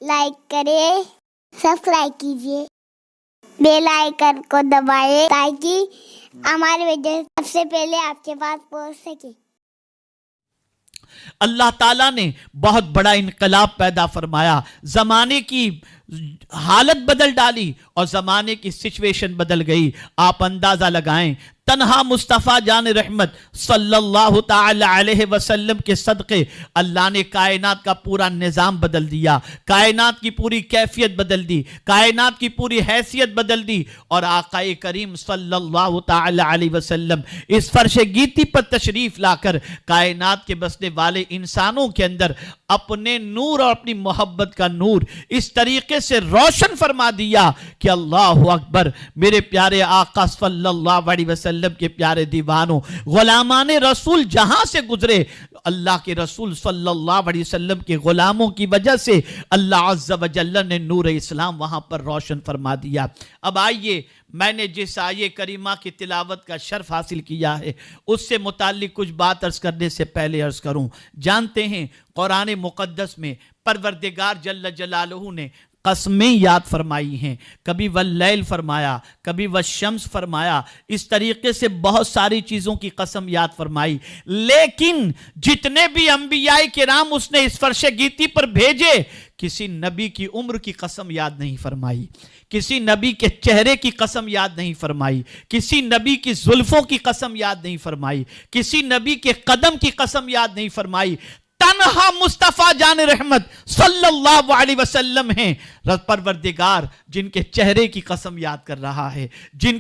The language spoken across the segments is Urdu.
لائک کریں، سبسکرائب کیجیے، بیل آئیکن کو دبائیں تاکہ ہماری ویڈیو سب سے پہلے آپ کے پاس پہنچ سکے۔ اللہ تعالیٰ نے بہت بڑا انقلاب پیدا فرمایا، زمانے کی حالت بدل ڈالی اور زمانے کی سچویشن بدل گئی۔ آپ اندازہ لگائیں، تنہا مصطفیٰ جان رحمت صلی اللہ تعالی علیہ وسلم کے صدقے اللہ نے کائنات کا پورا نظام بدل دیا، کائنات کی پوری کیفیت بدل دی، کائنات کی پوری حیثیت بدل دی، اور آقا کریم صلی اللہ تعالی علیہ وسلم اس فرش گیتی پر تشریف لا کر کائنات کے بسنے والے انسانوں کے اندر اپنے نور اور اپنی محبت کا نور اس طریقے سے روشن فرما دیا کہ اللہ اکبر، میرے پیارے آقا صلی اللہ علیہ وسلم کے پیارے دیوانوں، غلامان رسول جہاں سے گزرے، اللہ کے رسول صلی اللہ علیہ وسلم کے غلاموں کی وجہ سے اللہ عز و جل نے نور اسلام وہاں پر روشن فرما دیا۔ اب آئیے، میں نے جس آیے کریمہ کی تلاوت کا شرف حاصل کیا ہے اس سے متعلق کچھ بات عرض کرنے سے پہلے عرض کروں۔ جانتے ہیں قرآن مقدس میں پروردگار جل جلالہ نے قسمیں یاد فرمائی ہیں، کبھی واللیل فرمایا، کبھی والشمس فرمایا، اس طریقے سے بہت ساری چیزوں کی قسم یاد فرمائی، لیکن جتنے بھی انبیاء کرام اس نے اس فرش گیتی پر بھیجے، کسی نبی کی عمر کی قسم یاد نہیں فرمائی، کسی نبی کے چہرے کی قسم یاد نہیں فرمائی، کسی نبی کی زلفوں کی قسم یاد نہیں فرمائی، کسی نبی کے قدم کی قسم یاد نہیں فرمائی۔ تنہا مصطفیٰ جان رحمت صلی اللہ علیہ وسلم ہیں پروردگار جن کے چہرے کی قسم یاد کر رہا ہے، جن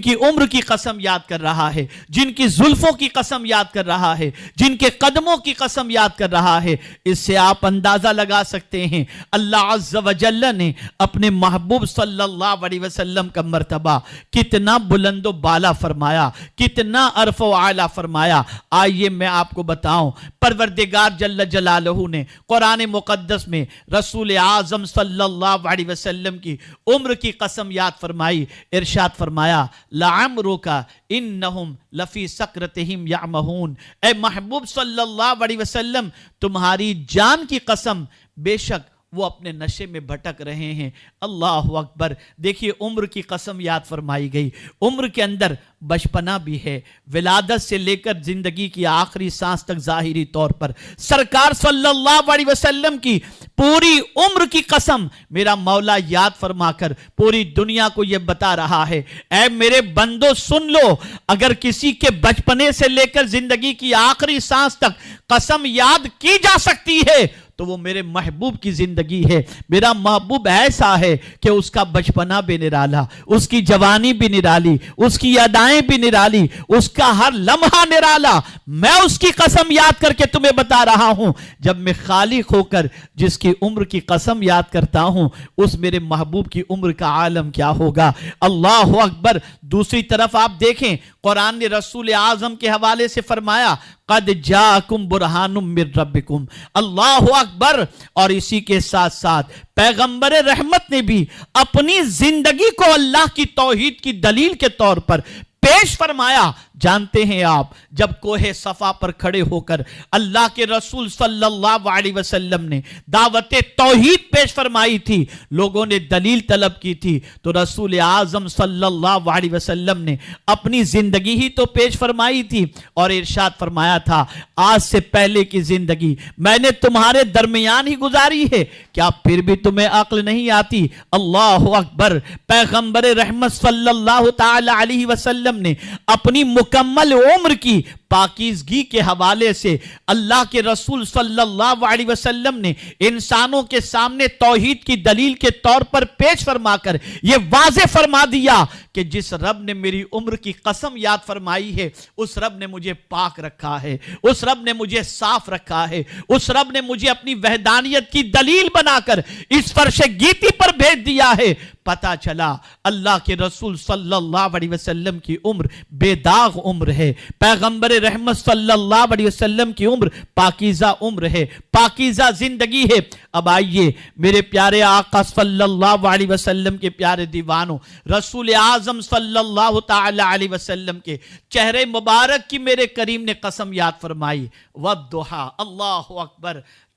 کی عمر کی قسم یاد کر رہا ہے، جن کی زلفوں کی قسم یاد کر رہا ہے، جن کے قدموں کی قسم یاد کر رہا ہے۔ اس سے آپ اندازہ لگا سکتے ہیں اللہ عز و جل نے اپنے محبوب صلی اللہ علیہ وسلم کا مرتبہ کتنا بلند و بالا فرمایا، کتنا عرف و اعلیٰ فرمایا۔ آئیے میں آپ کو بتاؤں، پروردگار جل جلالہ نے قرآن مقدس میں رسول اعظم صلی اللہ علیہ وسلم کی عمر کی قسم یاد فرمائی، ارشاد فرمایا لعمرک انہم لفی سکرتہم یعمہون، اے محبوب صلی اللہ علیہ وسلم تمہاری جان کی قسم، بے شک وہ اپنے نشے میں بھٹک رہے ہیں۔ اللہ اکبر، دیکھیے عمر کی قسم یاد فرمائی گئی۔ عمر کے اندر بچپنا بھی ہے، ولادت سے لے کر زندگی کی آخری سانس تک ظاہری طور پر سرکار صلی اللہ علیہ وسلم کی پوری عمر کی قسم میرا مولا یاد فرما کر پوری دنیا کو یہ بتا رہا ہے، اے میرے بندو سن لو، اگر کسی کے بچپنے سے لے کر زندگی کی آخری سانس تک قسم یاد کی جا سکتی ہے تو وہ میرے محبوب کی زندگی ہے۔ میرا محبوب ایسا ہے کہ اس کا بچپنا بھی نرالا، اس کی جوانی بھی نرالی، اس کی ادائیں بھی نرالی، اس کا ہر لمحہ نرالا۔ میں اس کی قسم یاد کر کے تمہیں بتا رہا ہوں، جب میں خالق ہو کر جس کی عمر کی قسم یاد کرتا ہوں اس میرے محبوب کی عمر کا عالم کیا ہوگا۔ اللہ اکبر۔ دوسری طرف آپ دیکھیں، قرآن نے رسول اعظم کے حوالے سے فرمایا قد جاءکم برہان من ربکم، اللہ اکبر۔ اور اسی کے ساتھ ساتھ پیغمبر رحمت نے بھی اپنی زندگی کو اللہ کی توحید کی دلیل کے طور پر پیش فرمایا۔ جانتے ہیں آپ، جب کوہ صفا پر کھڑے ہو کر اللہ کے رسول صلی اللہ علیہ وسلم نے دعوت توحید پیش فرمائی تھی، لوگوں نے دلیل طلب کی تھی، تو رسول اعظم صلی اللہ علیہ وسلم نے اپنی زندگی ہی تو پیش فرمائی تھی اور ارشاد فرمایا تھا آج سے پہلے کی زندگی میں نے تمہارے درمیان ہی گزاری ہے، کیا پھر بھی تمہیں عقل نہیں آتی؟ اللہ اکبر۔ پیغمبر رحمت صلی اللہ تعالی علیہ وسلم نے اپنی مکمل عمر کی پاکیزگی کے حوالے سے اللہ کے رسول صلی اللہ علیہ وسلم نے انسانوں کے سامنے توحید کی دلیل کے طور پر پیش فرما کر یہ واضح فرما دیا کہ جس رب نے میری عمر کی قسم یاد فرمائی ہے اس رب نے مجھے پاک رکھا ہے، اس رب نے مجھے صاف رکھا ہے، اس رب نے مجھے اپنی وحدانیت کی دلیل بنا کر اس فرش گیتی پر بھیج دیا ہے۔ پتا چلا اللہ کے رسول صلی اللہ علیہ وسلم کی عمر بے داغ عمر ہے، پیغمبر رحمت صلی اللہ علیہ وسلم کی عمر پاکیزہ عمر ہے، پاکیزہ زندگی ہے۔ اب آئیے میرے پیارے آقا صلی اللہ علیہ وسلم کے پیارے دیوانوں، رسول اعظم صلی اللہ تعالی علیہ وسلم کے چہرے مبارک کی میرے کریم نے قسم یاد فرمائی، والضحیٰ، اللہ اکبر۔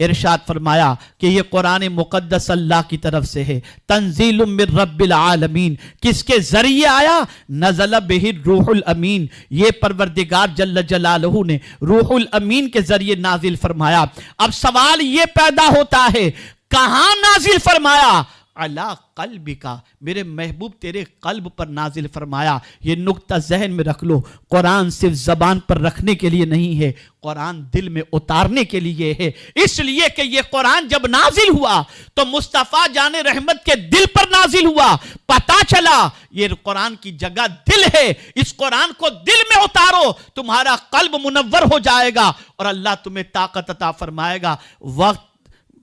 ارشاد فرمایا کہ یہ قرآن مقدس اللہ کی طرف سے ہے، تنزیل من رب العالمین، کس کے ذریعے آیا؟ نزل بہ الروح الامین، یہ پروردگار جل جلالہ نے روح الامین کے ذریعے نازل فرمایا۔ اب سوال یہ پیدا ہوتا ہے کہاں نازل فرمایا؟ علی قلبک، میرے محبوب تیرے قلب پر نازل فرمایا۔ یہ نقطہ ذہن میں رکھ لو، قرآن صرف زبان پر رکھنے کے لیے نہیں ہے، قرآن دل میں اتارنے کے لیے ہے۔ اس لیے کہ یہ قرآن جب نازل ہوا تو مصطفیٰ جان رحمت کے دل پر نازل ہوا، پتا چلا یہ قرآن کی جگہ دل ہے، اس قرآن کو دل میں اتارو، تمہارا قلب منور ہو جائے گا اور اللہ تمہیں طاقت عطا فرمائے گا۔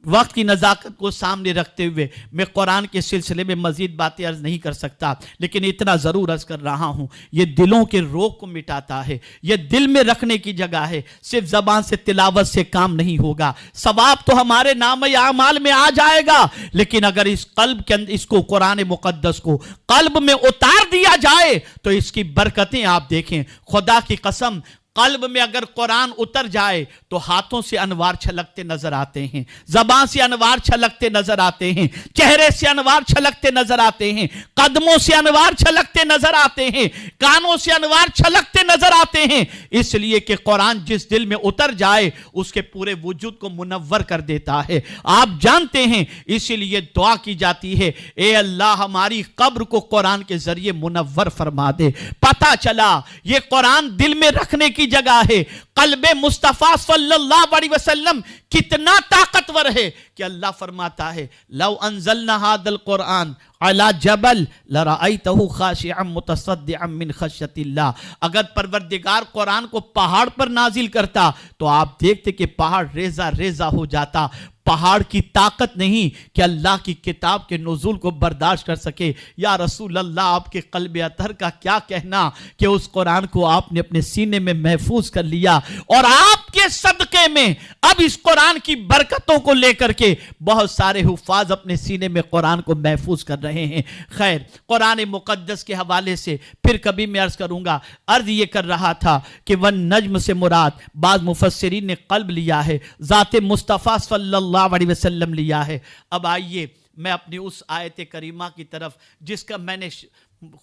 وقت کی نزاکت کو سامنے رکھتے ہوئے میں قرآن کے سلسلے میں مزید باتیں عرض نہیں کر سکتا، لیکن اتنا ضرور عرض کر رہا ہوں، یہ دلوں کے روگ کو مٹاتا ہے، یہ دل میں رکھنے کی جگہ ہے، صرف زبان سے تلاوت سے کام نہیں ہوگا۔ ثواب تو ہمارے نام اعمال میں آ جائے گا، لیکن اگر اس قلب کے اندر اس کو قرآن مقدس کو قلب میں اتار دیا جائے تو اس کی برکتیں آپ دیکھیں۔ خدا کی قسم، قلب میں اگر قرآن اتر جائے تو ہاتھوں سے انوار چھلکتے نظر آتے ہیں، زبان سے انوار چھلکتے نظر آتے ہیں، چہرے سے انوار چھلکتے نظر آتے ہیں، قدموں سے انوار چھلکتے نظر آتے ہیں، کانوں سے انوار چھلکتے نظر آتے ہیں، اس لیے کہ قرآن جس دل میں اتر جائے اس کے پورے وجود کو منور کر دیتا ہے۔ آپ جانتے ہیں، اسی لیے دعا کی جاتی ہے، اے اللہ ہماری قبر کو قرآن کے ذریعے منور فرما دے۔ پتہ چلا یہ قرآن دل میں رکھنے کی جگہ ہے۔ قلب مصطفیٰ صلی اللہ علیہ وسلم کتنا طاقتور ہے کہ اللہ فرماتا ہے لو انزلنا هذا القرآن على جبل لرأيته خاشعا متصدعا من خشیۃ اللہ، اگر پروردگار قرآن کو پہاڑ پر نازل کرتا تو آپ دیکھتے کہ پہاڑ ریزہ ریزہ ہو جاتا۔ پہاڑ کی طاقت نہیں کہ اللہ کی کتاب کے نزول کو برداشت کر سکے۔ یا رسول اللہ، آپ کے قلب اطہر کا کیا کہنا کہ اس قرآن کو آپ نے اپنے سینے میں محفوظ کر لیا، اور آپ کے صدقے میں اب اس قرآن کی برکتوں کو لے کر کے بہت سارے حفاظ اپنے سینے میں قرآن کو محفوظ کر رہے ہیں۔ خیر، قرآن مقدس کے حوالے سے پھر کبھی میں عرض کروں گا۔ عرض یہ کر رہا تھا کہ والنجم سے مراد بعض مفسرین نے قلب لیا ہے، ذات مصطفیٰ صلی اللہ علیہ وسلم لیا ہے۔ اب آئیے میں اپنی اس آیت کریمہ کی طرف جس کا میں نے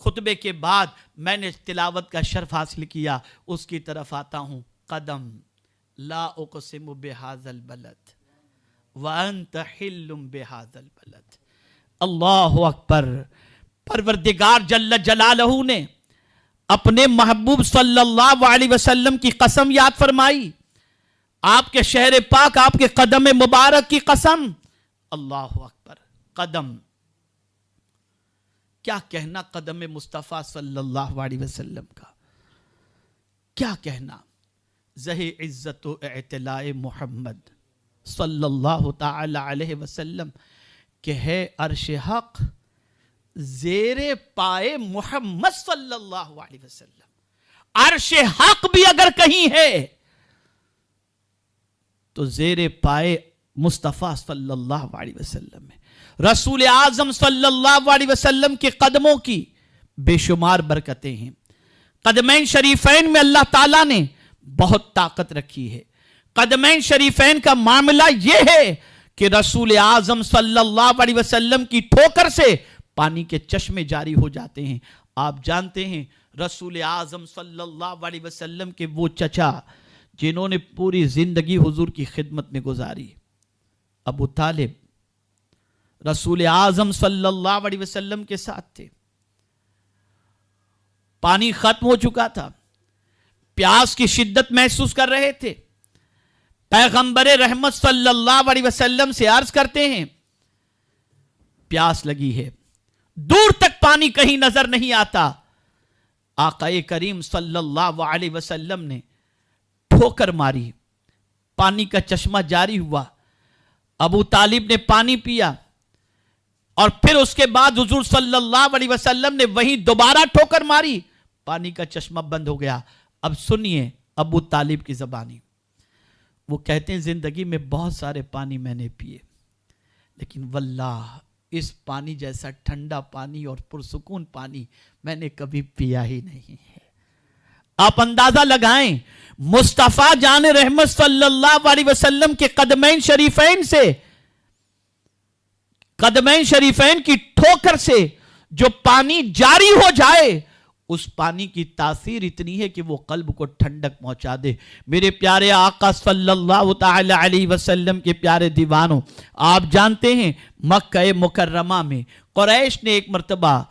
خطبے کے بعد میں نے تلاوت کا شرف حاصل کیا، اس کی طرف آتا ہوں۔ قدم لا اقسم بہذا البلد وانت حل بہذا البلد۔ اللہ اکبر۔ پروردگار جل جلالہ نے اپنے محبوب صلی اللہ علیہ وسلم کی قسم یاد فرمائی، آپ کے شہر پاک، آپ کے قدم مبارک کی قسم۔ اللہ اکبر۔ قدم، کیا کہنا قدم مصطفیٰ صلی اللہ علیہ وسلم کا، کیا کہنا۔ زہ عزت و اعتلاء محمد صلی اللہ تعالی علیہ وسلم کہ ہے عرش حق زیر پائے محمد صلی اللہ علیہ وسلم۔ عرش حق بھی اگر کہیں ہے تو زیر پائے مصطفیٰ صلی اللہ علیہ وسلم ہے۔ رسول اعظم صلی اللہ علیہ وسلم کے قدموں کی بے شمار برکتیں ہیں۔ قدمین شریفین میں اللہ تعالیٰ نے بہت طاقت رکھی ہے۔ قدمین شریفین کا معاملہ یہ ہے کہ رسول اعظم صلی اللہ علیہ وسلم کی ٹھوکر سے پانی کے چشمے جاری ہو جاتے ہیں۔ آپ جانتے ہیں رسول اعظم صلی اللہ علیہ وسلم کے وہ چچا جنہوں نے پوری زندگی حضور کی خدمت میں گزاری، ابو طالب رسول اعظم صلی اللہ علیہ وسلم کے ساتھ تھے۔ پانی ختم ہو چکا تھا، پیاس کی شدت محسوس کر رہے تھے۔ پیغمبر رحمت صلی اللہ علیہ وسلم سے عرض کرتے ہیں پیاس لگی ہے، دور تک پانی کہیں نظر نہیں آتا۔ آقا کریم صلی اللہ علیہ وسلم نے ٹھوکر ماری، پانی کا چشمہ جاری ہوا، ابو طالب نے پانی پیا، اور پھر اس کے بعد حضور صلی اللہ علیہ وسلم نے وہیں دوبارہ ٹھوکر ماری، پانی کا چشمہ بند ہو گیا۔ اب سنیے ابو طالب کی زبانی، وہ کہتے ہیں زندگی میں بہت سارے پانی میں نے پیے، لیکن واللہ اس پانی جیسا ٹھنڈا پانی اور پرسکون پانی میں نے کبھی پیا ہی نہیں ہے۔ آپ اندازہ لگائیں مصطفیٰ جان رحمت صلی اللہ علیہ وسلم کے قدمین شریفین سے، قدمین شریفین کی ٹھوکر سے جو پانی جاری ہو جائے، اس پانی کی تاثیر اتنی ہے کہ وہ قلب کو ٹھنڈک پہنچا دے۔ میرے پیارے آقا صلی اللہ تعالی علیہ وسلم کے پیارے دیوانوں، آپ جانتے ہیں مکہ مکرمہ میں قریش نے ایک مرتبہ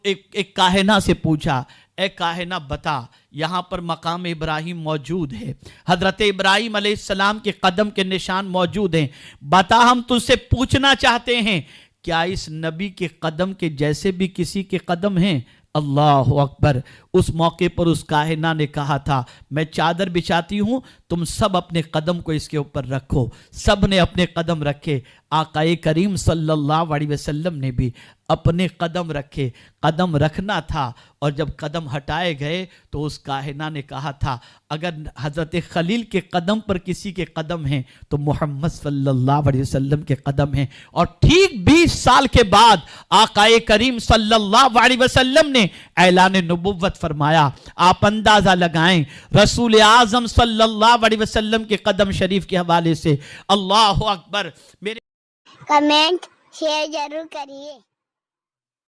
ایک کاہنہ سے پوچھا، اے کاہنہ بتا، یہاں پر مقام ابراہیم موجود ہے، حضرت ابراہیم علیہ السلام کے قدم کے نشان موجود ہیں، بتا ہم تجھ سے پوچھنا چاہتے ہیں کیا اس نبی کے قدم کے جیسے بھی کسی کے قدم ہیں؟ اللہ اکبر۔ اس موقع پر اس کاہنہ نے کہا تھا میں چادر بچھاتی ہوں، تم سب اپنے قدم کو اس کے اوپر رکھو۔ سب نے اپنے قدم رکھے، آقا کریم صلی اللہ علیہ وسلم نے بھی اپنے قدم رکھے۔ قدم رکھنا تھا، اور جب قدم ہٹائے گئے تو اس کاہنہ نے کہا تھا اگر حضرت خلیل کے قدم پر کسی کے قدم ہیں تو محمد صلی اللہ علیہ وسلم کے قدم ہیں۔ اور ٹھیک 20 سال کے بعد آقا کریم صلی اللہ علیہ وسلم نے اعلان نبوت فرمایا۔ آپ اندازہ لگائیں رسول اعظم صلی اللہ علیہ وسلم کے قدم شریف کے حوالے سے۔ اللہ اکبر۔ میرے کمنٹ شیئر ضرور کریے۔